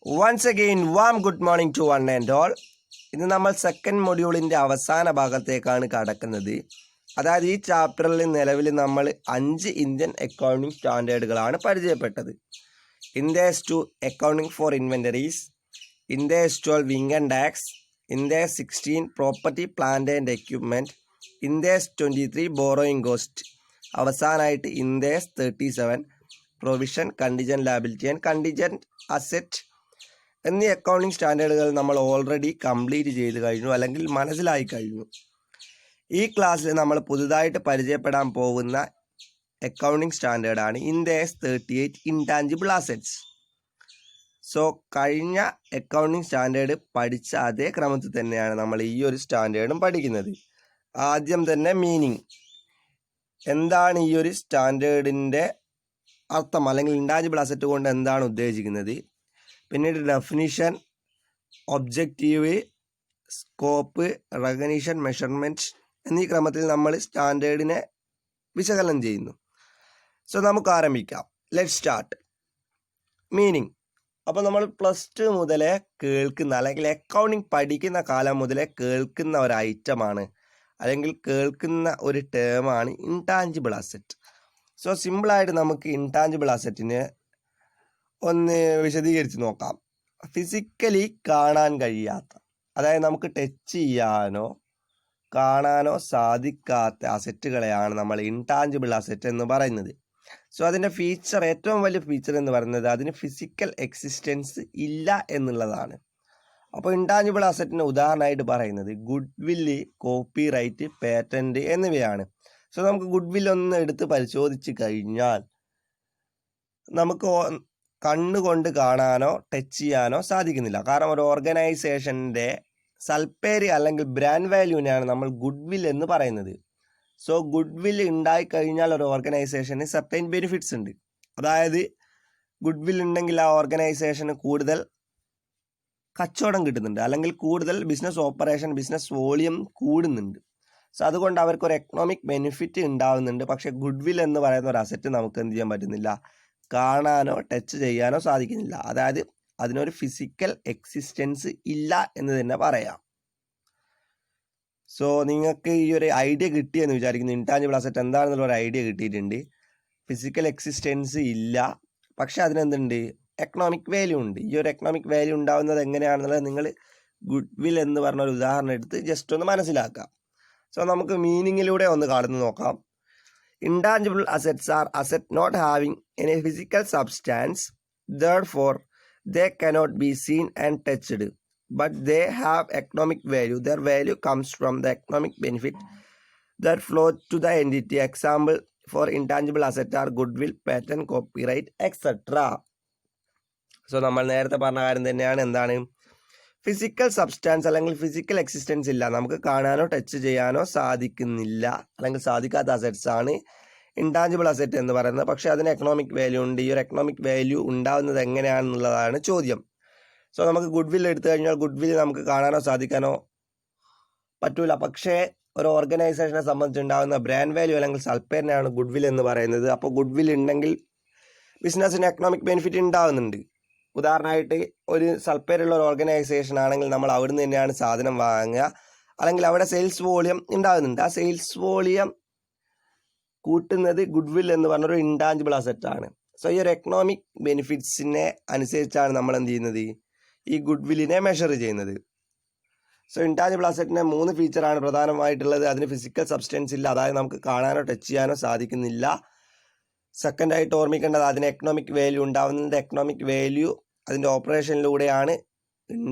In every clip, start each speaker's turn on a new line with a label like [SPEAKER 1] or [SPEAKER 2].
[SPEAKER 1] Once again, warm good morning to one and all. ഇന്ന് നമ്മൾ second മൊഡ്യൂളിൻ്റെ അവസാന ഭാഗത്തേക്കാണ് കടക്കുന്നത്. അതായത് ഈ ചാപ്റ്ററിൽ നിലവിൽ നമ്മൾ 5 ഇന്ത്യൻ അക്കൗണ്ടിങ് സ്റ്റാൻഡേർഡുകളാണ് പരിചയപ്പെട്ടത്. Ind AS 2 accounting for inventories, Ind AS 12 income tax, Ind AS 16 property plant and equipment, Ind AS 23 borrowing cost, അവസാനമായിട്ട് Ind AS 37 provision, contingent liability and contingent asset എന്നീ അക്കൗണ്ടിങ് സ്റ്റാൻഡേർഡുകൾ നമ്മൾ ഓൾറെഡി കംപ്ലീറ്റ് ചെയ്ത് കഴിഞ്ഞു, അല്ലെങ്കിൽ മനസ്സിലായി കഴിഞ്ഞു. ഈ ക്ലാസ്സിൽ നമ്മൾ പുതുതായിട്ട് പരിചയപ്പെടാൻ പോകുന്ന അക്കൗണ്ടിങ് സ്റ്റാൻഡേർഡാണ് ഇന്ത്യസ് 38 ഇൻടാഞ്ചിബിൾ അസെറ്റ്സ്. സോ കഴിഞ്ഞ അക്കൗണ്ടിങ് സ്റ്റാൻഡേർഡ് പഠിച്ച അതേ ക്രമത്തിൽ തന്നെയാണ് നമ്മൾ ഈ ഒരു സ്റ്റാൻഡേർഡും പഠിക്കുന്നത്. ആദ്യം തന്നെ മീനിങ്, എന്താണ് ഈ ഒരു സ്റ്റാൻഡേർഡിൻ്റെ അർത്ഥം, അല്ലെങ്കിൽ ഇൻടാഞ്ചിബിൾ അസറ്റ് കൊണ്ട് എന്താണ് ഉദ്ദേശിക്കുന്നത്. പിന്നീട് definition, objective, scope, recognition, measurement എന്നീ ക്രമത്തിൽ നമ്മൾ സ്റ്റാൻഡേർഡിനെ വിശകലനം ചെയ്യുന്നു. സോ നമുക്ക് ആരംഭിക്കാം. Let start. മീനിങ്. അപ്പോൾ നമ്മൾ +2 മുതലേ കേൾക്കുന്ന, അല്ലെങ്കിൽ അക്കൗണ്ടിങ് പഠിക്കുന്ന കാലം മുതലേ കേൾക്കുന്ന ഒരു ഐറ്റമാണ്, അല്ലെങ്കിൽ കേൾക്കുന്ന ഒരു ടേമാണ് ഇൻടാഞ്ചിബിൾ അസറ്റ്. സോ സിമ്പിളായിട്ട് നമുക്ക് ഇൻടാഞ്ചിബിൾ അസറ്റിനെ ഒന്ന് വിശദീകരിച്ച് നോക്കാം. ഫിസിക്കലി കാണാൻ കഴിയാത്ത, അതായത് നമുക്ക് ടച്ച് ചെയ്യാനോ കാണാനോ സാധിക്കാത്ത അസറ്റുകളെയാണ് നമ്മൾ ഇൻടാഞ്ചിബിൾ അസറ്റ് എന്ന് പറയുന്നത്. സോ അതിൻ്റെ ഫീച്ചർ, ഏറ്റവും വലിയ ഫീച്ചർ എന്ന് പറയുന്നത് അതിന് ഫിസിക്കൽ എക്സിസ്റ്റൻസ് ഇല്ല എന്നുള്ളതാണ്. അപ്പോൾ ഇൻടാഞ്ചിബിൾ അസറ്റിന് ഉദാഹരണമായിട്ട് പറയുന്നത് ഗുഡ് വില്ല്, കോപ്പി റൈറ്റ്, പേറ്റൻറ്റ് എന്നിവയാണ്. സോ നമുക്ക് ഗുഡ് വില്ല് ഒന്ന് എടുത്ത് പരിശോധിച്ച് കഴിഞ്ഞാൽ നമുക്ക് കണ്ണുകൊണ്ട് കാണാനോ ടച്ച് ചെയ്യാനോ സാധിക്കുന്നില്ല. കാരണം ഒരു ഓർഗനൈസേഷൻ്റെ സൽപ്പേര് അല്ലെങ്കിൽ ബ്രാൻഡ് വാല്യൂവിനെയാണ് നമ്മൾ ഗുഡ് വിൽ എന്ന് പറയുന്നത്. സോ ഗുഡ് വിൽ ഉണ്ടായിക്കഴിഞ്ഞാൽ ഒരു ഓർഗനൈസേഷന് സർട്ടൈൻ ബെനിഫിറ്റ്സ് ഉണ്ട്. അതായത് ഗുഡ് വിൽ ഉണ്ടെങ്കിൽ ആ ഓർഗനൈസേഷന് കൂടുതൽ കച്ചവടം കിട്ടുന്നുണ്ട്, അല്ലെങ്കിൽ കൂടുതൽ ബിസിനസ് ഓപ്പറേഷൻ, ബിസിനസ് വോളിയം കൂടുന്നുണ്ട്. സോ അതുകൊണ്ട് അവർക്കൊരു എക്കണോമിക് ബെനിഫിറ്റ് ഉണ്ടാവുന്നുണ്ട്. പക്ഷേ ഗുഡ് വിൽ എന്ന് പറയുന്ന ഒരു അസറ്റ് നമുക്ക് എന്ത് ചെയ്യാൻ പറ്റുന്നില്ല, കാണാനോ ടച്ച് ചെയ്യാനോ സാധിക്കുന്നില്ല. അതായത് അതിനൊരു ഫിസിക്കൽ എക്സിസ്റ്റൻസ് ഇല്ല എന്ന് തന്നെ പറയാം. സോ നിങ്ങൾക്ക് ഈ ഒരു ഐഡിയ കിട്ടിയെന്ന് വിചാരിക്കുന്നു. ഇൻടാഞ്ചിബിൾ അസറ്റ് എന്താണെന്നുള്ള ഒരു ഐഡിയ കിട്ടിയിട്ടുണ്ട്. ഫിസിക്കൽ എക്സിസ്റ്റൻസ് ഇല്ല, പക്ഷെ അതിനെന്തുണ്ട്, എക്കണോമിക് വാല്യൂ ഉണ്ട്. ഈ ഒരു എക്കണോമിക് വാല്യൂ ഉണ്ടാകുന്നത് എങ്ങനെയാണെന്നുള്ളത് നിങ്ങൾ ഗുഡ് വിൽ എന്ന് പറഞ്ഞ ഒരു ഉദാഹരണം എടുത്ത് ജസ്റ്റ് ഒന്ന് മനസ്സിലാക്കാം. സോ നമുക്ക് മീനിങ്ങിലൂടെ ഒന്ന് കടന്നു നോക്കാം. Intangible assets are assets not having any physical substance, therefore they cannot be seen and touched, but they have economic value. Their value comes from the economic benefit that flow to the entity. Example for intangible assets are goodwill, patent, copyright, etc. So നമ്മൾ നേരത്തെ പറഞ്ഞ കാര്യം തന്നെയാണ്. എന്താണ് physical substance, അല്ലെങ്കിൽ physical existence ഇല്ല, നമുക്ക് കാണാനോ ടച്ച് ചെയ്യാനോ സാധിക്കുന്നില്ല, അല്ലെങ്കിൽ സാധിക്കാത്ത അസറ്റ്സ് ആണ് ഇൻടാഞ്ചിബിൾ അസറ്റ് എന്ന് പറയുന്നത്. പക്ഷേ അതിന് എക്കണോമിക് വാല്യൂ ഉണ്ട്. ഈ ഒരു എക്കണോമിക് വാല്യൂ ഉണ്ടാകുന്നത് എങ്ങനെയാണെന്നുള്ളതാണ് ചോദ്യം. സോ നമുക്ക് ഗുഡ് വിൽ എടുത്തു കഴിഞ്ഞാൽ ഗുഡ് വിൽ നമുക്ക് കാണാനോ സാധിക്കാനോ പറ്റൂല. പക്ഷേ ഒരു ഓർഗനൈസേഷനെ സംബന്ധിച്ചുണ്ടാകുന്ന ബ്രാൻഡ് വാല്യൂ അല്ലെങ്കിൽ സൽപ്പേരിനെയാണ് ഗുഡ് വിൽ എന്ന് പറയുന്നത്. അപ്പോൾ ഗുഡ് വിൽ ഉണ്ടെങ്കിൽ ബിസിനസ്സിന് എക്കണോമിക് ബെനിഫിറ്റ് ഉണ്ടാകുന്നുണ്ട്. ഉദാഹരണമായിട്ട് ഒരു സൽപ്പേരുള്ള ഒരു ഓർഗനൈസേഷൻ ആണെങ്കിൽ നമ്മൾ അവിടുന്ന് തന്നെയാണ് സാധനം വാങ്ങുക, അല്ലെങ്കിൽ അവിടെ സെയിൽസ് വോളിയം ഉണ്ടാകുന്നുണ്ട്. ആ സെയിൽസ് വോളിയം കൂട്ടുന്നത് ഗുഡ് വിൽ എന്ന് പറഞ്ഞൊരു ഇൻടാഞ്ചിബിൾ അസറ്റാണ്. സോ ഈ ഒരു എക്കണോമിക് ബെനിഫിറ്റ്സിനെ അനുസരിച്ചാണ് നമ്മൾ എന്ത് ചെയ്യുന്നത്, ഈ ഗുഡ് വില്ലിനെ മെഷർ ചെയ്യുന്നത്. സോ ഇൻടാഞ്ചിബിൾ അസറ്റിന് 3 ഫീച്ചറാണ് പ്രധാനമായിട്ടുള്ളത്. അതിന് ഫിസിക്കൽ സബ്സ്റ്റൻസ് ഇല്ല, അതായത് നമുക്ക് കാണാനോ ടച്ച് ചെയ്യാനോ സാധിക്കുന്നില്ല. സെക്കൻഡായിട്ട് ഓർമ്മിക്കേണ്ടത് അതിന് എക്കണോമിക് വാല്യൂ ഉണ്ടാവുന്നത്. എക്കണോമിക് വാല്യൂ അതിൻ്റെ ഓപ്പറേഷനിലൂടെയാണ്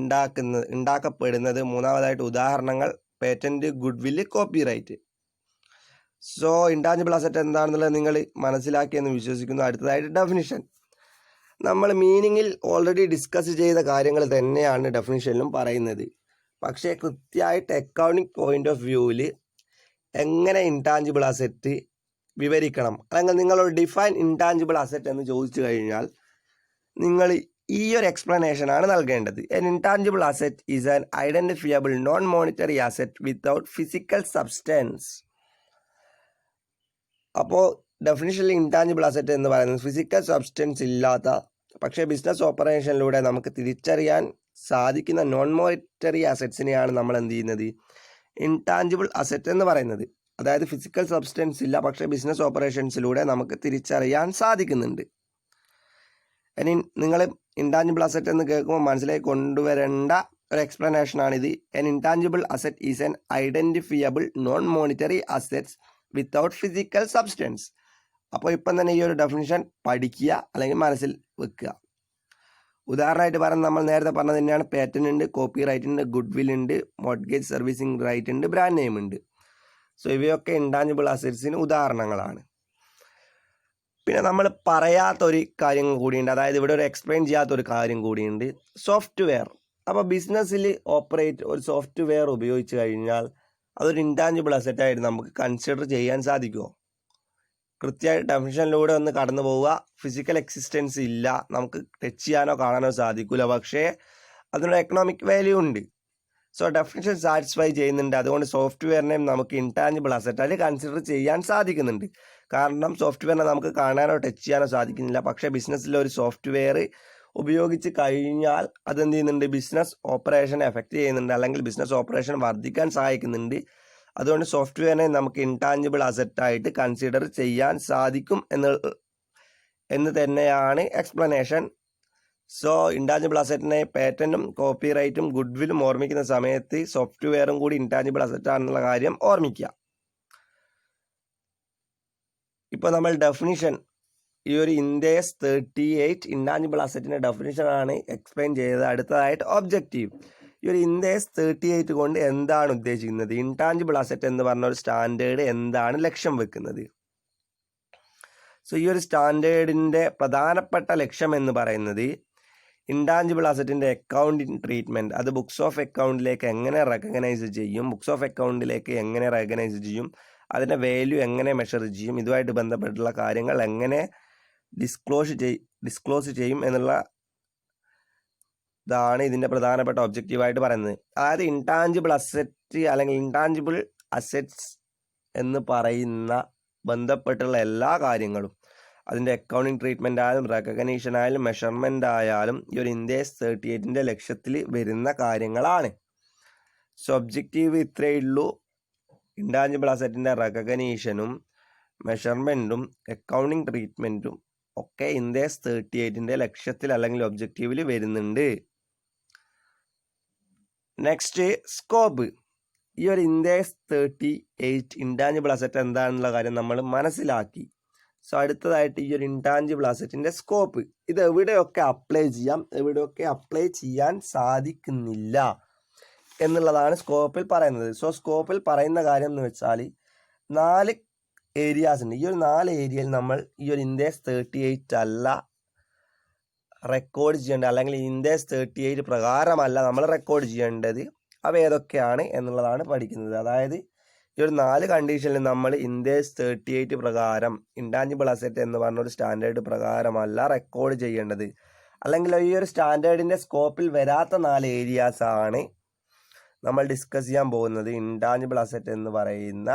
[SPEAKER 1] ഉണ്ടാക്കപ്പെടുന്നത്. മൂന്നാമതായിട്ട് ഉദാഹരണങ്ങൾ patent, goodwill, copyright. So intangible asset എന്താണെന്നുള്ളത് നിങ്ങൾ മനസ്സിലാക്കിയെന്ന് വിശ്വസിക്കുന്നു. അടുത്തതായിട്ട് ഡെഫിനിഷൻ. നമ്മൾ മീനിങ്ങിൽ ഓൾറെഡി ഡിസ്കസ് ചെയ്ത കാര്യങ്ങൾ തന്നെയാണ് ഡെഫിനിഷനിലും പറയുന്നത്. പക്ഷേ കൃത്യമായിട്ട് അക്കൗണ്ടിങ് പോയിന്റ് ഓഫ് വ്യൂവിൽ എങ്ങനെ ഇൻടാഞ്ചിബിൾ അസറ്റ് വിവരിക്കണം, അല്ലെങ്കിൽ നിങ്ങളൊരു ഡിഫൈൻ ഇൻടാഞ്ചിബിൾ അസറ്റ് എന്ന് ചോദിച്ചു കഴിഞ്ഞാൽ നിങ്ങൾ ഈ ഒരു എക്സ്പ്ലനേഷനാണ് നൽകേണ്ടത്. An intangible asset is an identifiable non monetary asset without physical substance. അപ്പോൾ ഡെഫിനിഷനിൽ ഇൻടാഞ്ചിബിൾ അസറ്റ് എന്ന് പറയുന്നത് ഫിസിക്കൽ സബ്സ്റ്റൻസ് ഇല്ലാത്ത, പക്ഷേ ബിസിനസ് ഓപ്പറേഷനിലൂടെ നമുക്ക് തിരിച്ചറിയാൻ സാധിക്കുന്ന നോൺ മോണിറ്ററി അസറ്റ്സിനെയാണ് നമ്മൾ എന്ത് ചെയ്യുന്നത്, ഇൻടാഞ്ചിബിൾ അസറ്റ് എന്ന് പറയുന്നത്. അതായത് ഫിസിക്കൽ സബ്സ്റ്റൻസ് ഇല്ല, പക്ഷേ ബിസിനസ് ഓപ്പറേഷൻസിലൂടെ നമുക്ക് തിരിച്ചറിയാൻ സാധിക്കുന്നുണ്ട്. ഇനി നിങ്ങൾ ഇൻടാഞ്ചിബിൾ അസറ്റ് എന്ന് കേൾക്കുമ്പോൾ മനസ്സിലേക്ക് കൊണ്ടുവരേണ്ട ഒരു എക്സ്പ്ലനേഷനാണിത്. An intangible asset is an identifiable non monetary assets without physical substance. അപ്പോൾ ഇപ്പം തന്നെ ഈ ഒരു ഡെഫിനിഷൻ പഠിക്കുക അല്ലെങ്കിൽ മനസ്സിൽ വെക്കുക. ഉദാഹരണമായിട്ട് പറഞ്ഞാൽ നമ്മൾ നേരത്തെ പറഞ്ഞത് തന്നെയാണ്. പേറ്റന്റ് ഉണ്ട്, കോപ്പി റൈറ്റ് ഉണ്ട്, ഗുഡ് വിൽ ഉണ്ട്, മോർട്ട്ഗേജ് സർവീസിംഗ് റൈറ്റ് ഉണ്ട്, ബ്രാൻഡ് നെയിം ഉണ്ട്. സോ ഇവയൊക്കെ ഇൻടാഞ്ചിബിൾ അസറ്റ്സിന് ഉദാഹരണങ്ങളാണ്. പിന്നെ നമ്മൾ പറയാത്തൊരു കാര്യം കൂടിയുണ്ട്, അതായത് ഇവിടെ ഒരു എക്സ്പ്ലെയിൻ ചെയ്യാത്തൊരു കാര്യം കൂടിയുണ്ട്, സോഫ്റ്റ്വെയർ. അപ്പോൾ ബിസിനസ്സിൽ ഓപ്പറേറ്റ് ഒരു സോഫ്റ്റ്വെയർ ഉപയോഗിച്ച് കഴിഞ്ഞാൽ അതൊരു ഇൻടാഞ്ചിബിൾ അസറ്റായിട്ട് നമുക്ക് കൺസിഡർ ചെയ്യാൻ സാധിക്കുമോ? കൃത്യമായിട്ട് ഡെഫിനിഷനിലൂടെ ഒന്ന് കടന്നു പോവുക. ഫിസിക്കൽ എക്സിസ്റ്റൻസ് ഇല്ല, നമുക്ക് ടച്ച് ചെയ്യാനോ കാണാനോ സാധിക്കില്ല, പക്ഷേ അതിനൊരു എക്കണോമിക് വാല്യൂ ഉണ്ട്. സോ ഡെഫിനിഷൻ സാറ്റിസ്ഫൈ ചെയ്യുന്നുണ്ട്. അതുകൊണ്ട് സോഫ്റ്റ്വെയറിനെ നമുക്ക് ഇൻടാഞ്ചിബിൾ അസറ്റായിട്ട് കൺസിഡർ ചെയ്യാൻ സാധിക്കുന്നുണ്ട്. കാരണം സോഫ്റ്റ്വെയറിനെ നമുക്ക് കാണാനോ ടച്ച് ചെയ്യാനോ സാധിക്കുന്നില്ല, പക്ഷേ ബിസിനസ്സിലെ ഒരു സോഫ്റ്റ്വെയർ ഉപയോഗിച്ച് കഴിഞ്ഞാൽ അതെന്ത് ചെയ്യുന്നുണ്ട്, ബിസിനസ് ഓപ്പറേഷൻ എഫക്റ്റ് ചെയ്യുന്നുണ്ട്, അല്ലെങ്കിൽ ബിസിനസ് ഓപ്പറേഷൻ വർദ്ധിക്കാൻ സഹായിക്കുന്നുണ്ട്. അതുകൊണ്ട് സോഫ്റ്റ്വെയറിനെ നമുക്ക് ഇൻടാഞ്ചിബിൾ അസറ്റായിട്ട് കൺസിഡർ ചെയ്യാൻ സാധിക്കും എന്ന് തന്നെയാണ് എക്സ്പ്ലനേഷൻ. സോ ഇൻടാഞ്ചിബിൾ അസറ്റിനെ പേറ്റന്റും കോപ്പി റൈറ്റും ഗുഡ് വില്ലും ഓർമ്മിക്കുന്ന സമയത്ത് സോഫ്റ്റ്വെയറും കൂടി ഇൻടാഞ്ചിബിൾ അസറ്റാണെന്നുള്ള കാര്യം ഓർമ്മിക്കുക. ഇപ്പോൾ നമ്മൾ ഡെഫിനിഷൻ ഈ ഒരു ഇൻഡേസ് 38 ഇൻടാഞ്ചിബിൾ അസറ്റിൻ്റെ ഡെഫിനിഷനാണ് എക്സ്പ്ലെയിൻ ചെയ്തത്. അടുത്തതായിട്ട് ഒബ്ജക്റ്റീവ്. ഈ ഒരു ഇൻഡേസ് 38 കൊണ്ട് എന്താണ് ഉദ്ദേശിക്കുന്നത്, ഇൻടാഞ്ചിബിൾ അസറ്റ് എന്ന് പറഞ്ഞ ഒരു സ്റ്റാൻഡേർഡ് എന്താണ് ലക്ഷ്യം വെക്കുന്നത്? സോ ഈ ഒരു സ്റ്റാൻഡേർഡിൻ്റെ പ്രധാനപ്പെട്ട ലക്ഷ്യം എന്ന് പറയുന്നത് ഇൻടാഞ്ചിബിൾ അസറ്റിൻ്റെ അക്കൗണ്ടിങ് ട്രീറ്റ്മെൻറ്റ്, അത് ബുക്സ് ഓഫ് അക്കൗണ്ടിലേക്ക് എങ്ങനെ റെക്കഗ്നൈസ് ചെയ്യും, ബുക്സ് ഓഫ് അക്കൗണ്ടിലേക്ക് എങ്ങനെ റെക്കഗ്നൈസ് ചെയ്യും, അതിൻ്റെ വാല്യൂ എങ്ങനെ മെഷർ ചെയ്യും, ഇതുമായിട്ട് ബന്ധപ്പെട്ടുള്ള കാര്യങ്ങൾ എങ്ങനെ ഡിസ്ക്ലോസ് ചെയ്യും എന്നുള്ള ഇതാണ് ഇതിൻ്റെ പ്രധാനപ്പെട്ട ഒബ്ജക്റ്റീവായിട്ട് പറയുന്നത്. അതായത് ഇൻടാഞ്ചിബിൾ അസറ്റ് അല്ലെങ്കിൽ ഇൻടാഞ്ചിബിൾ അസറ്റ്സ് എന്ന് പറയുന്ന ബന്ധപ്പെട്ടുള്ള എല്ലാ കാര്യങ്ങളും, അതിൻ്റെ അക്കൗണ്ടിങ് ട്രീറ്റ്മെൻ്റ് ആയാലും റെക്കഗ്നീഷൻ ആയാലും മെഷർമെൻ്റ് ആയാലും ഈ ഒരു ഇൻഡേസ് 38 ലക്ഷ്യത്തിൽ വരുന്ന കാര്യങ്ങളാണ്. സോ ഒബ്ജക്റ്റീവ് ഇത്രയേ ഉള്ളൂ. ഇൻടാഞ്ചിബിൾ അസറ്റിൻ്റെ റെക്കഗ്നീഷനും മെഷർമെൻറ്റും അക്കൗണ്ടിങ് ട്രീറ്റ്മെൻറ്റും ഒക്കെ ഇൻഡേസ് 38 ലക്ഷ്യത്തിൽ അല്ലെങ്കിൽ ഒബ്ജക്റ്റീവിൽ വരുന്നുണ്ട്. Next scope. ഈ ഒരു ഇൻഡേസ് 38 ഇൻടാഞ്ചിബിൾ അസറ്റ് എന്താണെന്നുള്ള കാര്യം നമ്മൾ മനസ്സിലാക്കി. സോ അടുത്തതായിട്ട് ഈ ഒരു ഇൻടാഞ്ചിബിൾ അസറ്റിൻ്റെ സ്കോപ്പ്, ഇത് എവിടെയൊക്കെ അപ്ലൈ ചെയ്യാം, എവിടെയൊക്കെ അപ്ലൈ ചെയ്യാൻ സാധിക്കുന്നില്ല എന്നുള്ളതാണ് സ്കോപ്പിൽ പറയുന്നത്. സോ സ്കോപ്പിൽ പറയുന്ന കാര്യം എന്ന് വെച്ചാൽ 4 ഏരിയാസ് ഉണ്ട്. ഈ ഒരു 4 ഏരിയയിൽ നമ്മൾ ഈ ഒരു ഇൻഡേസ് 38 അല്ല റെക്കോർഡ് ചെയ്യേണ്ടത്, അല്ലെങ്കിൽ ഇൻഡേസ് 38 പ്രകാരമല്ല നമ്മൾ റെക്കോർഡ് ചെയ്യേണ്ടത്. അവ ഏതൊക്കെയാണ് എന്നുള്ളതാണ് പഠിക്കുന്നത്. അതായത് ഈ ഒരു 4 കണ്ടീഷനിൽ നമ്മൾ ഇൻഡേസ് 38 പ്രകാരം ഇൻടാഞ്ചിബിൾ അസറ്റ് എന്ന് പറഞ്ഞൊരു സ്റ്റാൻഡേർഡ് പ്രകാരമല്ല റെക്കോർഡ് ചെയ്യേണ്ടത്, അല്ലെങ്കിൽ ഈ ഒരു സ്റ്റാൻഡേർഡിൻ്റെ സ്കോപ്പിൽ വരാത്ത 4 ഏരിയാസാണ് നമ്മൾ ഡിസ്കസ് ചെയ്യാൻ പോകുന്നത്. ഇൻടാഞ്ചിബിൾ അസറ്റ് എന്ന് പറയുന്ന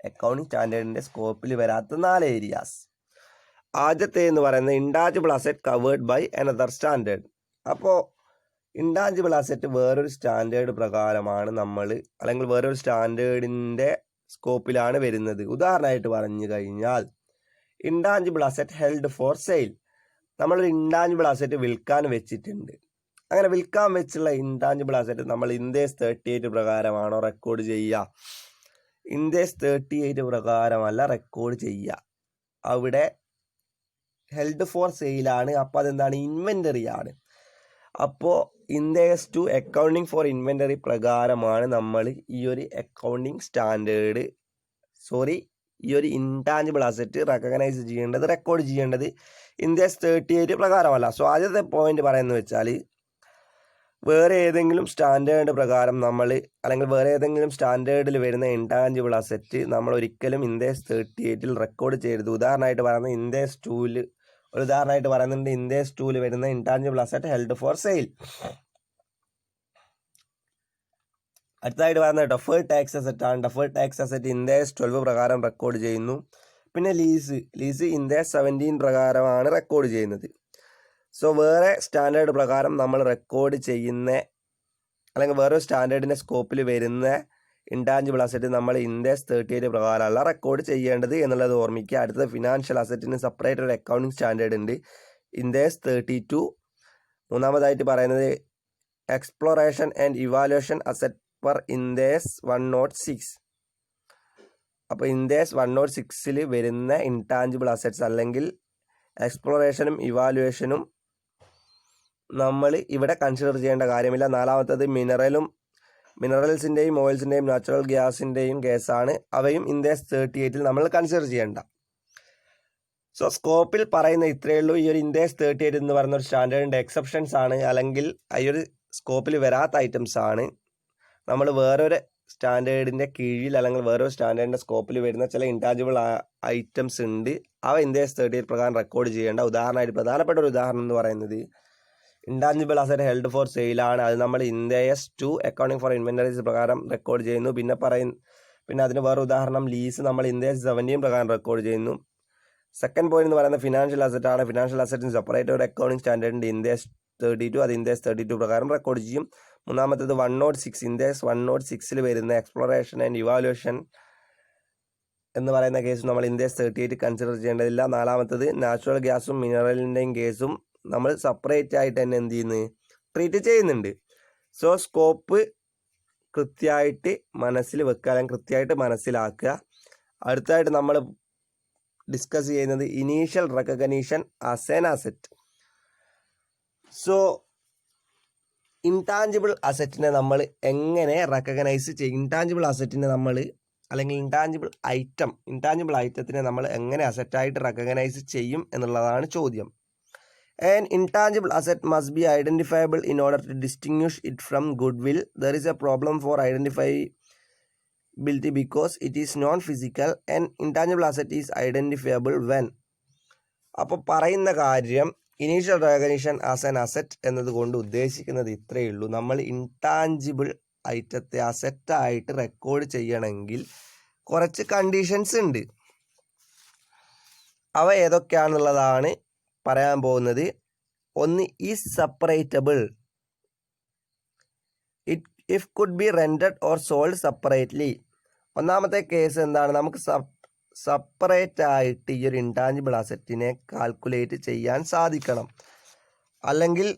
[SPEAKER 1] അക്കൗണ്ടിങ് സ്റ്റാൻഡേർഡിൻ്റെ സ്കോപ്പിൽ വരാത്ത 4 ഏരിയാസ്. ആദ്യത്തെ എന്ന് പറയുന്നത് intangible asset covered by another standard. അപ്പോൾ ഇൻടാഞ്ചിബിൾ അസറ്റ് വേറൊരു സ്റ്റാൻഡേർഡ് പ്രകാരമാണ് നമ്മൾ, അല്ലെങ്കിൽ വേറൊരു സ്റ്റാൻഡേർഡിൻ്റെ സ്കോപ്പിലാണ് വരുന്നത്. ഉദാഹരണമായിട്ട് പറഞ്ഞു കഴിഞ്ഞാൽ intangible asset held for sale. നമ്മളൊരു ഇൻടാഞ്ചിബിൾ അസറ്റ് വിൽക്കാൻ വെച്ചിട്ടുണ്ട്. അങ്ങനെ വിൽക്കാൻ വെച്ചുള്ള ഇൻടാഞ്ചിബിൾ അസറ്റ് നമ്മൾ ഇൻഡേസ് 38 പ്രകാരമാണോ റെക്കോർഡ് ചെയ്യുക? ഇൻഡേസ് 38 പ്രകാരമല്ല റെക്കോർഡ് ചെയ്യുക. അവിടെ ഹെൽഡ് ഫോർ സെയിലാണ്. അപ്പോൾ അതെന്താണ്? ഇൻവെൻ്ററി ആണ്. അപ്പോൾ Ind AS to accounting for inventory പ്രകാരമാണ് നമ്മൾ ഈ ഒരു അക്കൗണ്ടിങ് സ്റ്റാൻഡേർഡ് ഈ ഒരു ഇൻടാഞ്ചിബിൾ അസറ്റ് റെക്കഗ്നൈസ് ചെയ്യേണ്ടത്, റെക്കോർഡ് ചെയ്യേണ്ടത് ഇൻഡേസ് 38 പ്രകാരമല്ല. സോ ആദ്യത്തെ പോയിന്റ് പറയുന്നത് വെച്ചാൽ വേറെ ഏതെങ്കിലും സ്റ്റാൻഡേർഡ് പ്രകാരം നമ്മൾ, അല്ലെങ്കിൽ വേറെ ഏതെങ്കിലും സ്റ്റാൻഡേർഡിൽ വരുന്ന ഇൻടാഞ്ചിബിൾ അസറ്റ് നമ്മൾ ഒരിക്കലും ഇൻഡേസ് 38 റെക്കോർഡ് ചെയ്യരുത്. ഉദാഹരണമായിട്ട് പറയുന്നത് ഇൻഡേസ് 2 ഒരു ഉദാഹരണമായിട്ട് പറയുന്നുണ്ട്. ഇൻഡേസ് 2 വരുന്ന intangible asset held for sale. അടുത്തതായിട്ട് പറയുന്നത് ഡെഫേർഡ് ടാക്സ് അസറ്റ് ആണ്. ഡെഫേർഡ് ടാക്സ് അസറ്റ് ഇൻഡേസ് 12 പ്രകാരം റെക്കോർഡ് ചെയ്യുന്നു. പിന്നെ ലീസ് ഇൻഡേസ് 17 പ്രകാരമാണ് റെക്കോർഡ് ചെയ്യുന്നത്. സോ വേറെ സ്റ്റാൻഡേർഡ് പ്രകാരം നമ്മൾ റെക്കോർഡ് ചെയ്യുന്ന അല്ലെങ്കിൽ വേറെ സ്റ്റാൻഡേർഡിൻ്റെ സ്കോപ്പിൽ വരുന്ന ഇൻടാഞ്ചിബിൾ അസറ്റ് നമ്മൾ ഇൻഡെക്സ് 38 പ്രകാരമല്ല റെക്കോർഡ് ചെയ്യേണ്ടത് എന്നുള്ളത് ഓർമ്മിക്കുക. അടുത്തത് ഫിനാൻഷ്യൽ അസറ്റിന് സെപ്പറേറ്റ് ഒരു അക്കൗണ്ടിങ് സ്റ്റാൻഡേർഡ് ഉണ്ട്, ഇൻഡെക്സ് 32. മൂന്നാമതായിട്ട് പറയുന്നത് exploration and evaluation asset per index 106. അപ്പോൾ ഇൻഡെക്സ് 106ൽ വരുന്ന ഇൻടാഞ്ചിബിൾ അസറ്റ്സ് അല്ലെങ്കിൽ എക്സ്പ്ലോറേഷനും ഇവാലുവേഷനും നമ്മൾ ഇവിടെ കൺസിഡർ ചെയ്യേണ്ട കാര്യമില്ല. നാലാമത്തത് മിനറൽസിൻ്റെയും ഓയിൽസിൻ്റെയും നാച്ചുറൽ ഗ്യാസിൻ്റെയും കേസാണ്, അവയും ഇൻഡെക്സ് 38ൽ നമ്മൾ കൺസിഡർ ചെയ്യേണ്ട. സോ സ്കോപ്പിൽ പറയുന്ന ഇത്രയേ ഉള്ളൂ. ഈ ഒരു ഇൻഡെക്സ് 38 എന്ന് പറയുന്ന ഒരു സ്റ്റാൻഡേർഡിൻ്റെ എക്സെപ്ഷൻസ് ആണ്, അല്ലെങ്കിൽ ഈ ഒരു സ്കോപ്പിൽ വരാത്ത ഐറ്റംസ് ആണ്. നമ്മൾ വേറൊരു സ്റ്റാൻഡേർഡിൻ്റെ കീഴിൽ അല്ലെങ്കിൽ വേറൊരു സ്റ്റാൻഡേർഡിൻ്റെ സ്കോപ്പിൽ വരുന്ന ചില ഇൻടാഞ്ചിബിൾ ഐറ്റംസ് ഉണ്ട്, അവ ഇൻഡെക്സ് 38 പ്രകാരം റെക്കോർഡ് ചെയ്യേണ്ട. ഉദാഹരണമായിട്ട് പ്രധാനപ്പെട്ട ഒരു ഉദാഹരണം എന്ന് പറയുന്നത് ഇൻടാഞ്ചിബിൾ അസറ്റ് ഹെൽഡ് ഫോർ സെയിലാണ്. അത് നമ്മൾ ഇൻഡെക്സ് 2 അക്കൗണ്ടിങ് ഫോർ ഇൻവെന്ററീസ് പ്രകാരം റെക്കോർഡ് ചെയ്യുന്നു. പിന്നെ അതിന് വേറെ ഉദാഹരണം ലീസ് നമ്മൾ ഇൻഡെക്സ് 17 പ്രകാരം റെക്കോർഡ് ചെയ്യുന്നു. സെക്കൻഡ് പോയിന്റ് എന്ന് പറയുന്നത് ഫിനാൻഷ്യൽ അസറ്റ് ആണ്. ഫിനാൻഷ്യൽ അസറ്റിന് സെപ്പറേറ്റ് ഒരു അക്കൗണ്ടിങ് സ്റ്റാൻഡേർഡിൻ്റെ ഇൻഡെക്സ് 32, അത് ഇൻഡെക്സ് 32 പ്രകാരം റെക്കോർഡ് ചെയ്യും. മൂന്നാമത്തേത് 106, ഇൻഡെക്സ് 106ൽ വരുന്ന എക്സ്പ്ലോറേഷൻ ആൻഡ് ഇവാലുവേഷൻ എന്ന് പറയുന്ന കേസും നമ്മൾ ഇൻഡെക്സ് 38 കൺസിഡർ ചെയ്യേണ്ടതില്ല. നാലാമത്തേത് നാച്ചുറൽ ഗ്യാസും മിനറലിൻ്റെയും കേസും നമ്മൾ സെപ്പറേറ്റ് ആയിട്ട് തന്നെ എന്ത് ചെയ്യുന്നത്, ട്രീറ്റ് ചെയ്യുന്നുണ്ട്. സോ സ്കോപ്പ് കൃത്യമായിട്ട് മനസ്സിൽ വെക്കുക അല്ലെങ്കിൽ കൃത്യമായിട്ട് മനസ്സിലാക്കുക. അടുത്തായിട്ട് നമ്മൾ ഡിസ്കസ് ചെയ്യുന്നത് initial recognition as an asset. So intangible അസറ്റിനെ നമ്മൾ എങ്ങനെ റെക്കഗ്നൈസ് ചെയ്യും, ഇൻടാഞ്ചിബിൾ അസറ്റിനെ നമ്മൾ അല്ലെങ്കിൽ ഇൻടാഞ്ചിബിൾ ഐറ്റത്തിനെ നമ്മൾ എങ്ങനെ അസറ്റായിട്ട് റെക്കഗ്നൈസ് ചെയ്യും എന്നുള്ളതാണ് ചോദ്യം. An intangible asset must be identifiable in order to distinguish it from goodwill. There is a problem for identifiability because it is non-physical. An intangible asset is identifiable when. അപ്പോൾ പറയുന്ന കാര്യം initial recognition as an asset എന്നതുകൊണ്ട് ഉദ്ദേശിക്കുന്നത് ഇത്രയേ ഉള്ളൂ. നമ്മൾ intangible ഐറ്റത്തെ അസറ്റായിട്ട് record ചെയ്യണമെങ്കിൽ കുറച്ച് കണ്ടീഷൻസ് ഉണ്ട്. അവ ഏതൊക്കെയാണെന്നുള്ളതാണ് പറയാൻ പോകുന്നത്. ഒന്ന്, is separable. If could be rented or sold separately. ഒന്നാമത്തെ കേസ് എന്താണ്, നമുക്ക് സെപ്പറേറ്റ് ആയിട്ട് ഈ ഒരു ഇൻടാഞ്ചിബിൾ അസറ്റിനെ കാൽക്കുലേറ്റ് ചെയ്യാൻ സാധിക്കണം, അല്ലെങ്കിൽ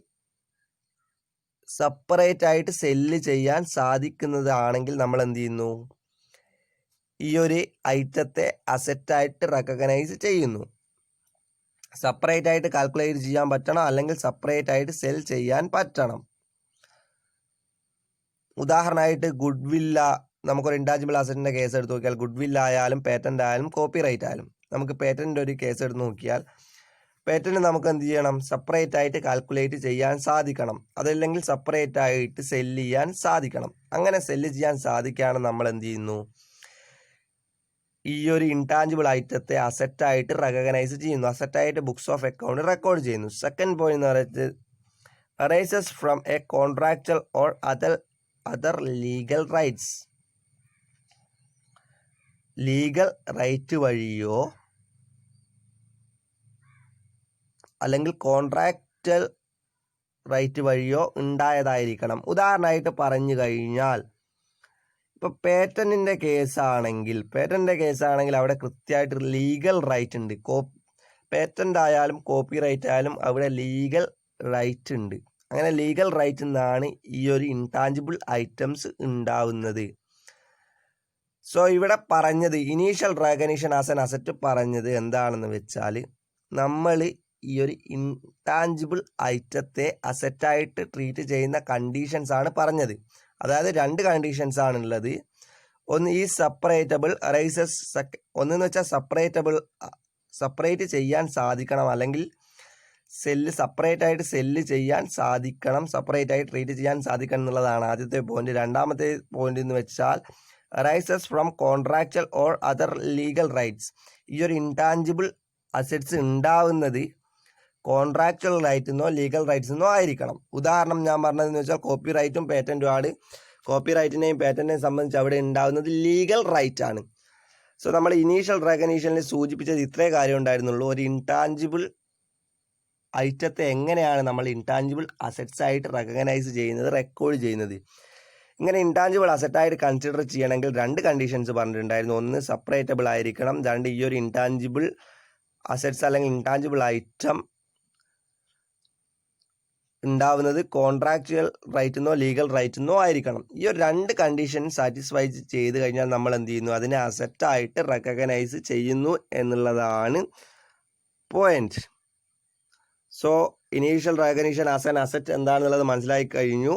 [SPEAKER 1] സെപ്പറേറ്റ് ആയിട്ട് സെല്ല് ചെയ്യാൻ സാധിക്കുന്നതാണെങ്കിൽ നമ്മൾ എന്ത് ചെയ്യുന്നു, ഈ ഒരു ഐറ്റത്തെ അസറ്റായിട്ട് റെക്കഗ്നൈസ് ചെയ്യുന്നു. സെപ്പറേറ്റ് ആയിട്ട് കാൽക്കുലേറ്റ് ചെയ്യാൻ പറ്റണം, അല്ലെങ്കിൽ സെപ്പറേറ്റ് ആയിട്ട് സെൽ ചെയ്യാൻ പറ്റണം. ഉദാഹരണമായിട്ട് ഗുഡ്വില്ല, നമുക്കൊരു ഇൻടാഞ്ചിബിൾ അസറ്റിൻ്റെ കേസ് എടുത്ത് നോക്കിയാൽ ഗുഡ്വില്ല ആയാലും പേറ്റൻ്റ് ആയാലും കോപ്പിറൈറ്റ് ആയാലും, നമുക്ക് പേറ്റൻ്റ് ഒരു കേസ് എടുത്ത് നോക്കിയാൽ പേറ്റൻ്റ് നമുക്ക് എന്ത് ചെയ്യണം, സെപ്പറേറ്റ് ആയിട്ട് കാൽക്കുലേറ്റ് ചെയ്യാൻ സാധിക്കണം, അതല്ലെങ്കിൽ സെപ്പറേറ്റ് ആയിട്ട് സെല്ല് ചെയ്യാൻ സാധിക്കണം. അങ്ങനെ സെല്ല് ചെയ്യാൻ സാധിക്കുകയാണ് നമ്മൾ എന്ത് ചെയ്യുന്നു, ഈ ഒരു ഇൻടാഞ്ചിബിൾ ഐറ്റത്തെ അസറ്റായിട്ട് റെക്കഗ്നൈസ് ചെയ്യുന്നു, അസറ്റായിട്ട് ബുക്സ് ഓഫ് അക്കൗണ്ട് റെക്കോർഡ് ചെയ്യുന്നു. സെക്കൻഡ് പോയിന്റ് എന്ന് പറയുന്നത് arises from a contractual or other legal rights. Legal right വഴിയോ അല്ലെങ്കിൽ കോൺട്രാക്ച്വൽ റൈറ്റ് വഴിയോ ഉണ്ടായതായിരിക്കണം. ഉദാഹരണമായിട്ട് പറഞ്ഞു കഴിഞ്ഞാൽ ഇപ്പോൾ പേറ്റന്റിൻ്റെ കേസാണെങ്കിൽ അവിടെ കൃത്യമായിട്ട് ലീഗൽ റൈറ്റ് ഉണ്ട്. പേറ്റന്റ് ആയാലും കോപ്പി റൈറ്റ് ആയാലും അവിടെ ലീഗൽ റൈറ്റ് ഉണ്ട്. അങ്ങനെ ലീഗൽ റൈറ്റ് നിന്നാണ് ഈ ഒരു ഇൻടാഞ്ചിബിൾ ഐറ്റംസ് ഉണ്ടാവുന്നത്. സോ ഇവിടെ പറഞ്ഞത് initial recognition as an asset പറഞ്ഞത് എന്താണെന്ന് വെച്ചാൽ, നമ്മൾ ഈ ഒരു ഇൻടാഞ്ചിബിൾ ഐറ്റത്തെ അസറ്റായിട്ട് ട്രീറ്റ് ചെയ്യുന്ന കണ്ടീഷൻസ് ആണ് പറഞ്ഞത്. അതായത് രണ്ട് കണ്ടീഷൻസ് ആണുള്ളത്. ഒന്ന്, ഈ സെപ്പറേറ്റബിൾ അറൈസസ്. ഒന്നെന്ന് വെച്ചാൽ സെപ്പറേറ്റ് ചെയ്യാൻ സാധിക്കണം, അല്ലെങ്കിൽ സെപ്പറേറ്റ് ആയിട്ട് സെല്ല് ചെയ്യാൻ സാധിക്കണം, സെപ്പറേറ്റ് ആയിട്ട് ട്രീറ്റ് ചെയ്യാൻ സാധിക്കണം എന്നുള്ളതാണ് ആദ്യത്തെ പോയിന്റ്. രണ്ടാമത്തെ പോയിന്റ് എന്ന് വെച്ചാൽ arises from contractual or other legal rights. ഈ ഒരു ഇൻടാഞ്ചിബിൾ അസറ്റ്സ് ഉണ്ടാവുന്നത് കോൺട്രാക്ച്വൽ റൈറ്റിന്നോ ലീഗൽ റൈറ്റ്സിന്നോ ആയിരിക്കണം. ഉദാഹരണം ഞാൻ പറഞ്ഞതെന്ന് വെച്ചാൽ കോപ്പി റൈറ്റും പേറ്റൻറ്റും ആണ്. കോപ്പി റൈറ്റിനെയും പേറ്റന്റിനെയും സംബന്ധിച്ച് അവിടെ ഉണ്ടാകുന്നത് ലീഗൽ റൈറ്റ് ആണ്. സോ നമ്മൾ ഇനീഷ്യൽ റെക്കഗ്നിഷനിൽ സൂചിപ്പിച്ചത് ഇത്രേ കാര്യം ഉണ്ടായിരുന്നുള്ളൂ. ഒരു ഇൻടാഞ്ചിബിൾ ഐറ്റത്തെ എങ്ങനെയാണ് നമ്മൾ ഇൻടാഞ്ചിബിൾ അസറ്റ്സ് ആയിട്ട് റെക്കഗ്നൈസ് ചെയ്യുന്നത്, റെക്കോർഡ് ചെയ്യുന്നത്. ഇങ്ങനെ ഇൻടാഞ്ചിബിൾ അസറ്റായിട്ട് കൺസിഡർ ചെയ്യണമെങ്കിൽ 2 കണ്ടീഷൻസ് പറഞ്ഞിട്ടുണ്ടായിരുന്നു. ഒന്ന് സെപ്പറേറ്റബിൾ ആയിരിക്കണം, 2 ഈ ഒരു ഇൻടാഞ്ചിബിൾ അസറ്റ്സ് അല്ലെങ്കിൽ ഇൻടാഞ്ചിബിൾ ഐറ്റം ഉണ്ടാവുന്നത് കോൺട്രാക്ച്വൽ റൈറ്റിന്നോ ലീഗൽ റൈറ്റിന്നോ ആയിരിക്കണം. ഈ ഒരു 2 കണ്ടീഷൻ സാറ്റിസ്ഫൈ ചെയ്ത് കഴിഞ്ഞാൽ നമ്മൾ എന്ത് ചെയ്യുന്നു, അതിനെ അസറ്റായിട്ട് റെക്കഗ്നൈസ് ചെയ്യുന്നു എന്നുള്ളതാണ് point. So initial recognition as an asset എന്താണെന്നുള്ളത് മനസ്സിലായി കഴിഞ്ഞു.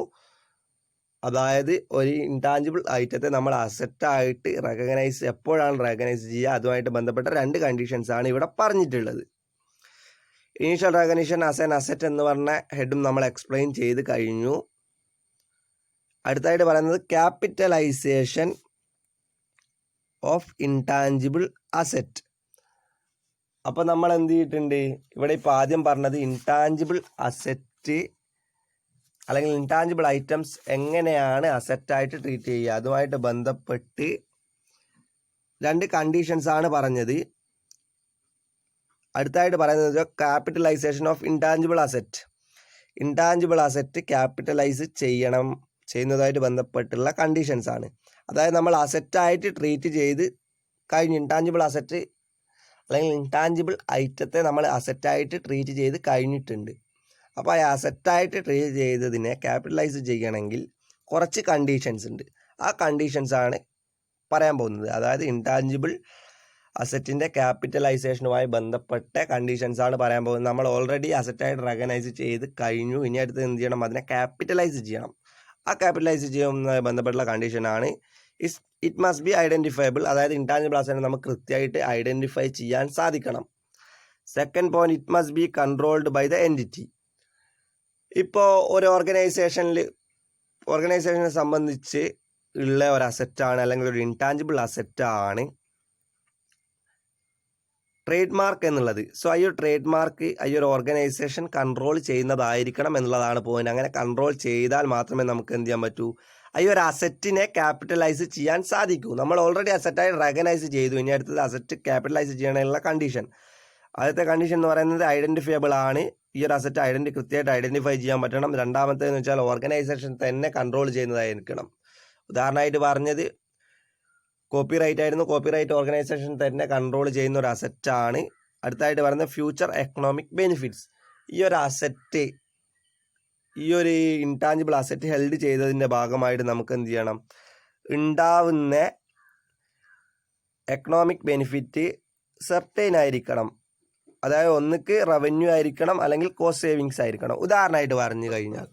[SPEAKER 1] അതായത് ഒരു ഇൻടാഞ്ചിബിൾ ഐറ്റത്തെ നമ്മൾ അസറ്റായിട്ട് റെക്കഗ്നൈസ് എപ്പോഴാണ് റെക്കഗ്നൈസ് ചെയ്യുക, അതുമായിട്ട് ബന്ധപ്പെട്ട 2 കണ്ടീഷൻസ് ആണ് ഇവിടെ പറഞ്ഞിട്ടുള്ളത്. Initial recognition as an asset എന്ന് പറഞ്ഞ ഹെഡും നമ്മൾ എക്സ്പ്ലെയിൻ ചെയ്ത് കഴിഞ്ഞു. അടുത്തായിട്ട് പറയുന്നത് ക്യാപിറ്റലൈസേഷൻ ഓഫ് ഇൻടാഞ്ചിബിൾ അസറ്റ്. അപ്പോൾ നമ്മൾ എന്ത് ചെയ്തിട്ടുണ്ട്, ഇവിടെ ഇപ്പോൾ ആദ്യം പറഞ്ഞത് ഇൻടാഞ്ചിബിൾ അസറ്റ് അല്ലെങ്കിൽ ഇൻടാഞ്ചിബിൾ ഐറ്റംസ് എങ്ങനെയാണ് അസറ്റായിട്ട് ട്രീറ്റ് ചെയ്യുക, അതുമായിട്ട് ബന്ധപ്പെട്ട് 2 കണ്ടീഷൻസ് ആണ് പറഞ്ഞത്. അടുത്തായിട്ട് പറയുന്നത് capitalisation of intangible asset. Intangible asset capitalise ചെയ്യുന്നതായിട്ട് ബന്ധപ്പെട്ടുള്ള കണ്ടീഷൻസ് ആണ്. അതായത് നമ്മൾ അസറ്റായിട്ട് ട്രീറ്റ് ചെയ്ത് കഴിഞ്ഞ് ഇൻടാഞ്ചിബിൾ അസറ്റ് അല്ലെങ്കിൽ ഇൻടാഞ്ചിബിൾ ഐറ്റത്തെ നമ്മൾ അസറ്റായിട്ട് ട്രീറ്റ് ചെയ്ത് കഴിഞ്ഞിട്ടുണ്ട്. അപ്പോൾ ആ അസറ്റായിട്ട് ട്രീറ്റ് ചെയ്തതിനെ ക്യാപിറ്റലൈസ് ചെയ്യണമെങ്കിൽ കുറച്ച് കണ്ടീഷൻസ് ഉണ്ട്. ആ കണ്ടീഷൻസ് ആണ് പറയാൻ പോകുന്നത്. അതായത് ഇൻടാഞ്ചിബിൾ അസറ്റിൻ്റെ ക്യാപിറ്റലൈസേഷനുമായി ബന്ധപ്പെട്ട കണ്ടീഷൻസ് ആണ് പറയാൻ പോകുന്നത്. നമ്മൾ ഓൾറെഡി അസറ്റായിട്ട് റെക്കഗ്നൈസ് ചെയ്ത് കഴിഞ്ഞു. ഇനി അടുത്ത് എന്ത് ചെയ്യണം, അതിനെ ക്യാപിറ്റലൈസ് ചെയ്യണം. ആ ക്യാപിറ്റലൈസ് ചെയ്യുന്നതുമായി ബന്ധപ്പെട്ടുള്ള കണ്ടീഷനാണ് ഇറ്റ് മസ്റ്റ് ബി ഐഡൻറ്റിഫയബിൾ. അതായത് ഇൻടാഞ്ചിബിൾ അസറ്റിനെ നമുക്ക് കൃത്യമായിട്ട് ഐഡൻറ്റിഫൈ ചെയ്യാൻ സാധിക്കണം. Second point, it must be controlled by the entity. ഇപ്പോൾ ഒരു ഓർഗനൈസേഷനെ സംബന്ധിച്ച് ഉള്ള ഒരു അസറ്റാണ് അല്ലെങ്കിൽ ഒരു ഇൻടാഞ്ചിബിൾ അസറ്റാണ് ട്രേഡ് മാർക്ക് എന്നുള്ളത്. സോ ഈ ഒരു ട്രേഡ് മാർക്ക് ഈ ഒരു ഓർഗനൈസേഷൻ കൺട്രോൾ ചെയ്യുന്നതായിരിക്കണം എന്നുള്ളതാണ് പോയിന്റ്. അങ്ങനെ കൺട്രോൾ ചെയ്താൽ മാത്രമേ നമുക്ക് എന്ത് ചെയ്യാൻ പറ്റൂ, ഈ ഒരു അസറ്റിനെ ക്യാപിറ്റലൈസ് ചെയ്യാൻ സാധിക്കൂ. നമ്മൾ ഓൾറെഡി അസറ്റായി റെക്കഗ്നൈസ് ചെയ്തു. ഇനി അടുത്തത് അസറ്റ് ക്യാപിറ്റലൈസ് ചെയ്യണമെന്നുള്ള കണ്ടീഷൻ. ആദ്യത്തെ കണ്ടീഷൻ എന്ന് പറയുന്നത് ഐഡൻറ്റിഫയബിൾ ആണ്. ഈ ഒരു അസറ്റ് കൃത്യമായിട്ട് ഐഡൻറ്റിഫൈ ചെയ്യാൻ പറ്റണം. രണ്ടാമത്തേന്ന് വെച്ചാൽ ഓർഗനൈസേഷൻ തന്നെ കൺട്രോൾ ചെയ്യുന്നതായിരിക്കണം. ഉദാഹരണമായിട്ട് പറഞ്ഞത് കോപ്പിറൈറ്റ് ആയിരുന്നു. കോപ്പിറൈറ്റ് ഓർഗനൈസേഷൻ തന്നെ കൺട്രോൾ ചെയ്യുന്ന ഒരു അസറ്റാണ്. അടുത്തായിട്ട് പറയുന്നത് ഫ്യൂച്ചർ എക്കണോമിക് ബെനിഫിറ്റ്സ്. ഈ ഒരു അസറ്റ്, ഈ ഒരു ഇൻടാഞ്ചിബിൾ അസറ്റ് ഹെൽഡ് ചെയ്തതിൻ്റെ ഭാഗമായിട്ട് നമുക്ക് എന്ത് ചെയ്യണം, ഉണ്ടാവുന്ന എക്കണോമിക് ബെനിഫിറ്റ് സെർട്ടൈൻ ആയിരിക്കണം. അതായത് ഒന്നുക്ക് റവന്യൂ ആയിരിക്കണം, അല്ലെങ്കിൽ കോസ്റ്റ് സേവിങ്സ് ആയിരിക്കണം. ഉദാഹരണമായിട്ട് പറഞ്ഞു കഴിഞ്ഞാൽ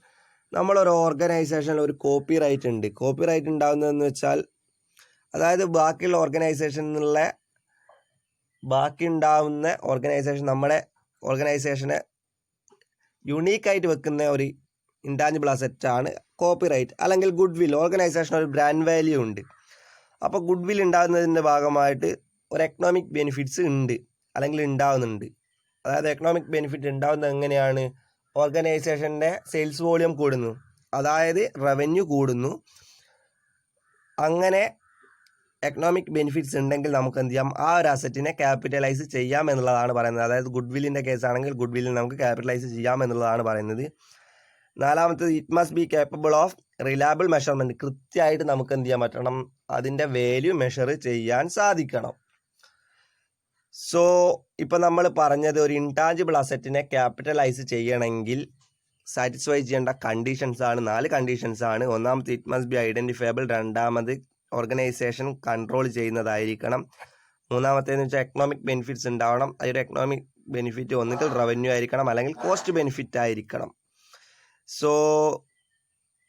[SPEAKER 1] നമ്മളൊരു ഓർഗനൈസേഷനിൽ ഒരു കോപ്പിറൈറ്റ് ഉണ്ട്. കോപ്പിറൈറ്റ് ഉണ്ടാകുന്നതെന്ന് വെച്ചാൽ അതായത് ബാക്കിയുള്ള ബാക്കി ഉണ്ടാവുന്ന ഓർഗനൈസേഷൻ നമ്മുടെ ഓർഗനൈസേഷനെ യുണീക്കായിട്ട് വെക്കുന്ന ഒരു ഇൻടാഞ്ചിബിൾ അസറ്റാണ് കോപ്പിറൈറ്റ്. അല്ലെങ്കിൽ ഗുഡ് വിൽ. ഓർഗനൈസേഷൻ ഒരു ബ്രാൻഡ് വാല്യൂ ഉണ്ട്. അപ്പോൾ ഗുഡ് വിൽ ഉണ്ടാകുന്നതിൻ്റെ ഭാഗമായിട്ട് ഒരു എക്കണോമിക് ബെനിഫിറ്റ്സ് ഉണ്ട്, അല്ലെങ്കിൽ ഉണ്ടാവുന്നുണ്ട്. അതായത് എക്കണോമിക് ബെനിഫിറ്റ് ഉണ്ടാകുന്നത് എങ്ങനെയാണ്, ഓർഗനൈസേഷൻ്റെ സെയിൽസ് വോളിയം കൂടുന്നു, അതായത് റവന്യൂ കൂടുന്നു. അങ്ങനെ എക്കണോമിക് ബെനിഫിറ്റ്സ് ഉണ്ടെങ്കിൽ നമുക്ക് എന്ത് ചെയ്യാം, ആ ഒരു അസറ്റിനെ ക്യാപിറ്റലൈസ് ചെയ്യാം എന്നുള്ളതാണ് പറയുന്നത്. അതായത് ഗുഡ് വില്ലിൻ്റെ കേസാണെങ്കിൽ ഗുഡ് വില്ലിൽ നമുക്ക് ക്യാപിറ്റലൈസ് ചെയ്യാം എന്നുള്ളതാണ് പറയുന്നത്. നാലാമത്തേത്, it must be capable of reliable measurement. കൃത്യമായിട്ട് നമുക്ക് എന്ത് ചെയ്യാൻ പറ്റണം, അതിൻ്റെ വാല്യൂ മെഷർ ചെയ്യാൻ സാധിക്കണം. സോ ഇപ്പം നമ്മൾ പറഞ്ഞത് ഒരു ഇൻടാഞ്ചിബിൾ അസറ്റിനെ ക്യാപിറ്റലൈസ് ചെയ്യണമെങ്കിൽ സാറ്റിസ്ഫൈ ചെയ്യേണ്ട കണ്ടീഷൻസ് ആണ്. 4 കണ്ടീഷൻസ് ആണ്. ഒന്നാമത്തെ, ഇറ്റ് മസ്റ്റ് ബി ഐഡൻറ്റിഫയബിൾ. രണ്ടാമത്, ഓർഗനൈസേഷൻ കൺട്രോൾ ചെയ്യുന്നതായിരിക്കണം. മൂന്നാമത്തേന്ന് വെച്ചാൽ എക്കണോമിക് ബെനിഫിറ്റ്സ് ഉണ്ടാവണം. അതൊരു എക്കണോമിക് ബെനിഫിറ്റ് ഒന്നുകിൽ റവന്യൂ ആയിരിക്കണം, അല്ലെങ്കിൽ കോസ്റ്റ് ബെനിഫിറ്റ് ആയിരിക്കണം. സോ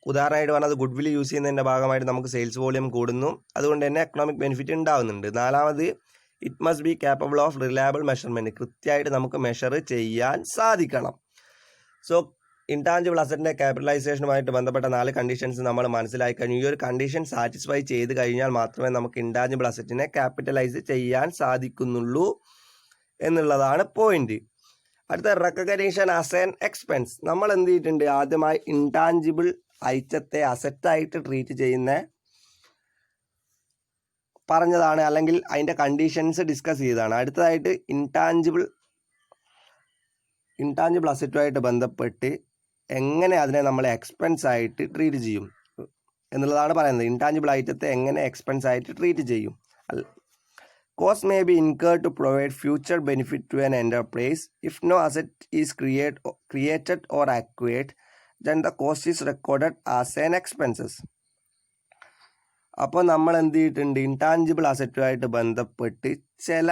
[SPEAKER 1] ഉദാഹരണമായിട്ട് പറഞ്ഞത് ഗുഡ് വിൽ യൂസ് ചെയ്യുന്നതിൻ്റെ ഭാഗമായിട്ട് നമുക്ക് സെയിൽസ് വോളിയം കൂടുന്നു, അതുകൊണ്ട് തന്നെ എക്കണോമിക് ബെനിഫിറ്റ് ഉണ്ടാവുന്നുണ്ട്. നാലാമത്, it must be capable of reliable measurement. കൃത്യമായിട്ട് നമുക്ക് മെഷർ ചെയ്യാൻ സാധിക്കണം. സോ ഇൻടാഞ്ചിബിൾ അസറ്റിൻ്റെ ക്യാപിറ്റലൈസേഷനുമായിട്ട് ബന്ധപ്പെട്ട 4 കണ്ടീഷൻസ് നമ്മൾ മനസ്സിലാക്കി കഴിഞ്ഞു. ഈ ഒരു കണ്ടീഷൻ സാറ്റിസ്ഫൈ ചെയ്ത് കഴിഞ്ഞാൽ മാത്രമേ നമുക്ക് ഇൻടാഞ്ചിബിൾ അസറ്റിനെ ക്യാപിറ്റലൈസ് ചെയ്യാൻ സാധിക്കുന്നുള്ളൂ എന്നുള്ളതാണ് പോയിന്റ്. അടുത്ത, റെക്കഗ്നീഷൻ ആസ് ആൻ എക്സ്പെൻസ്. നമ്മൾ എന്ത് ചെയ്തിട്ടുണ്ട്, ആദ്യമായി ഇൻടാഞ്ചിബിൾ ഐറ്റത്തെ അസറ്റായിട്ട് ട്രീറ്റ് ചെയ്യുന്ന പറഞ്ഞതാണ്, അല്ലെങ്കിൽ അതിൻ്റെ കണ്ടീഷൻസ് ഡിസ്കസ് ചെയ്തതാണ്. അടുത്തതായിട്ട് ഇൻടാഞ്ചിബിൾ ഇൻടാഞ്ചിബിൾ അസറ്റുമായിട്ട് ബന്ധപ്പെട്ട് എങ്ങനെ അതിനെ നമ്മൾ എക്സ്പെൻസ് ആയിട്ട് ട്രീറ്റ് ചെയ്യും എന്നുള്ളതാണ് പറയുന്നത്. ഇൻടാഞ്ചിബിൾ ഐറ്റത്തെ എങ്ങനെ എക്സ്പെൻസ് ആയിട്ട് ട്രീറ്റ് ചെയ്യും. Cost may be incurred to provide future benefit to an enterprise. If no asset is created or acquired then the cost is recorded as an expenses. അപ്പോൾ നമ്മൾ എന്ത് ചെയ്തിട്ടുണ്ട്, ഇൻടാഞ്ചിബിൾ അസറ്റുമായിട്ട് ബന്ധപ്പെട്ട് ചില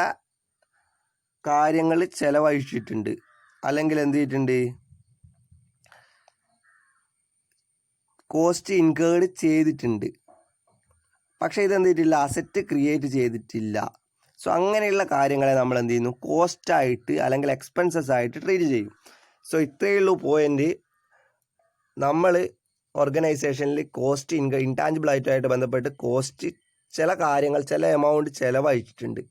[SPEAKER 1] കാര്യങ്ങൾ ചിലവഴിച്ചിട്ടുണ്ട്, അല്ലെങ്കിൽ എന്ത് ചെയ്തിട്ടുണ്ട്, കോസ്റ്റ് ഇൻകേർഡ് ചെയ്തിട്ടുണ്ട്. പക്ഷേ ഇതെന്ത് ചെയ്തിട്ടില്ല, അസറ്റ് ക്രിയേറ്റ് ചെയ്തിട്ടില്ല. സോ അങ്ങനെയുള്ള കാര്യങ്ങളെ നമ്മൾ എന്ത് ചെയ്യുന്നു, കോസ്റ്റായിട്ട് അല്ലെങ്കിൽ എക്സ്പെൻസസ് ആയിട്ട് ട്രീറ്റ് ചെയ്യും. സോ ഇത്രയേ ഉള്ളൂ പോയിൻ്റ്. നമ്മൾ ഓർഗനൈസേഷനിൽ കോസ്റ്റ് ഇൻടാഞ്ചിബിൾ ഐറ്റമായിട്ട് ബന്ധപ്പെട്ട് കോസ്റ്റ് ചില കാര്യങ്ങൾ ചില എമൗണ്ട് ചിലവഴിച്ചിട്ടുണ്ട്.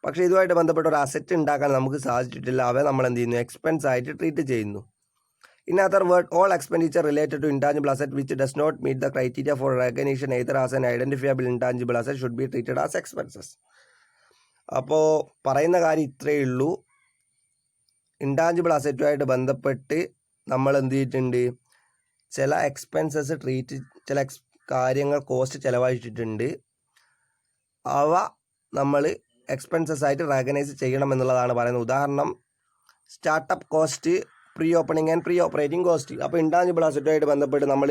[SPEAKER 1] പക്ഷേ ഇതുമായിട്ട് ബന്ധപ്പെട്ട ഒരു അസറ്റ് ഉണ്ടാക്കാൻ നമുക്ക് സാധിച്ചിട്ടില്ല. അവ നമ്മൾ എന്ത് ചെയ്യുന്നു, എക്സ്പെൻസ് ആയിട്ട് ട്രീറ്റ് ചെയ്യുന്നു. In other word, all expenditure related to intangible asset which does not meet the criteria for recognition either as an identifiable intangible asset should be treated as expenses. അപ്പോൾ പറയുന്ന കാര്യം ഇത്രയേ ഉള്ളൂ. ഇൻടാഞ്ചിബിൾ അസറ്റുമായിട്ട് ബന്ധപ്പെട്ട് നമ്മൾ എന്ത് ചെയ്തിട്ടുണ്ട്, ചില എക്സ്പെൻസസ് ചില കാര്യങ്ങൾ കോസ്റ്റ് ചിലവഴിച്ചിട്ടുണ്ട്. അവ നമ്മൾ എക്സ്പെൻസസ് ആയിട്ട് റെക്കഗ്നൈസ് ചെയ്യണം എന്നുള്ളതാണ് പറയുന്നത്. ഉദാഹരണം, startup cost, pre opening and pre operating cost. അപ്പോൾ ഇൻടാഞ്ചിബിൾ അസറ്റുമായിട്ട് ബന്ധപ്പെട്ട് നമ്മൾ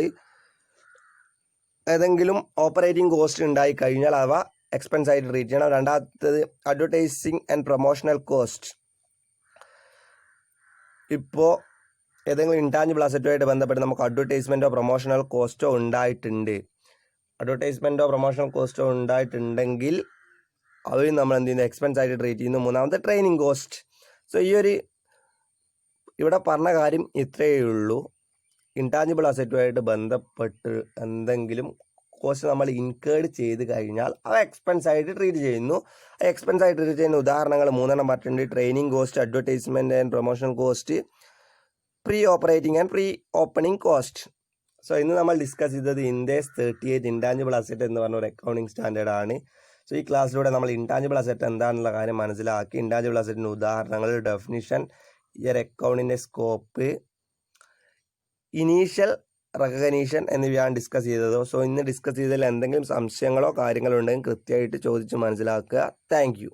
[SPEAKER 1] ഏതെങ്കിലും ഓപ്പറേറ്റിംഗ് കോസ്റ്റ് ഉണ്ടായി കഴിഞ്ഞാൽ അവ എക്സ്പെൻസ് ആയിട്ട് ട്രീറ്റ് ചെയ്യണം. രണ്ടാമത്തേത് അഡ്വർടൈസിങ് ആൻഡ് പ്രൊമോഷണൽ കോസ്റ്റ്. ഇപ്പോൾ ഏതെങ്കിലും ഇൻടാഞ്ചിബിൾ അസറ്റുമായിട്ട് ബന്ധപ്പെട്ട് നമുക്ക് അഡ്വർടൈസ്മെൻറ്റോ പ്രൊമോഷണൽ കോസ്റ്റോ ഉണ്ടായിട്ടുണ്ടെങ്കിൽ അവരും നമ്മൾ എന്ത് ചെയ്യുന്നു, എക്സ്പെൻസ് ആയിട്ട് ട്രീറ്റ് ചെയ്യുന്നു. മൂന്നാമത്തെ ട്രെയിനിങ് കോസ്റ്റ്. സോ ഇവിടെ പറഞ്ഞ കാര്യം ഇത്രയേ ഉള്ളൂ. ഇൻടാഞ്ചിബിൾ അസറ്റുമായിട്ട് ബന്ധപ്പെട്ട് എന്തെങ്കിലും കോസ്റ്റ് നമ്മൾ ഇൻകേർഡ് ചെയ്ത് കഴിഞ്ഞാൽ അവ എക്സ്പെൻസ് ആയിട്ട് ട്രീറ്റ് ചെയ്യുന്നു. ആ എക്സ്പെൻസ് ആയിട്ട് ട്രീറ്റ് ചെയ്യുന്ന ഉദാഹരണങ്ങൾ 3 പറഞ്ഞിട്ടുണ്ട്. Training cost, advertisement and promotional cost, pre operating and pre opening cost. So ഇന്ന് നമ്മൾ ഡിസ്കസ് ചെയ്തത് ഇൻഡേസ് 38 ഇൻടാഞ്ചിബിൾ അസറ്റ് എന്ന് പറഞ്ഞ ഒരു അക്കൗണ്ടിങ് സ്റ്റാൻഡേർഡാണ്. സോ ഈ ക്ലാസ്സിലൂടെ നമ്മൾ ഇൻടാഞ്ചിബിൾ അസറ്റ് എന്താണെന്നുള്ള കാര്യം മനസ്സിലാക്കി. ഇൻടാഞ്ചിബിൾ അസറ്റിൻ്റെ ഉദാഹരണങ്ങൾ, ഡെഫിനിഷൻ, ഈ ഒരു അക്കൗണ്ടിൻ്റെ സ്കോപ്പ്, ഇനീഷ്യൽ റെക്കഗ്നീഷൻ എന്നിവയാണ് ഡിസ്കസ് ചെയ്തത്. സോ ഇന്ന് ഡിസ്കസ് ചെയ്തതിൽ എന്തെങ്കിലും സംശയങ്ങളോ കാര്യങ്ങളോ ഉണ്ടെങ്കിൽ കൃത്യമായിട്ട് ചോദിച്ച് മനസ്സിലാക്കുക. Thank you.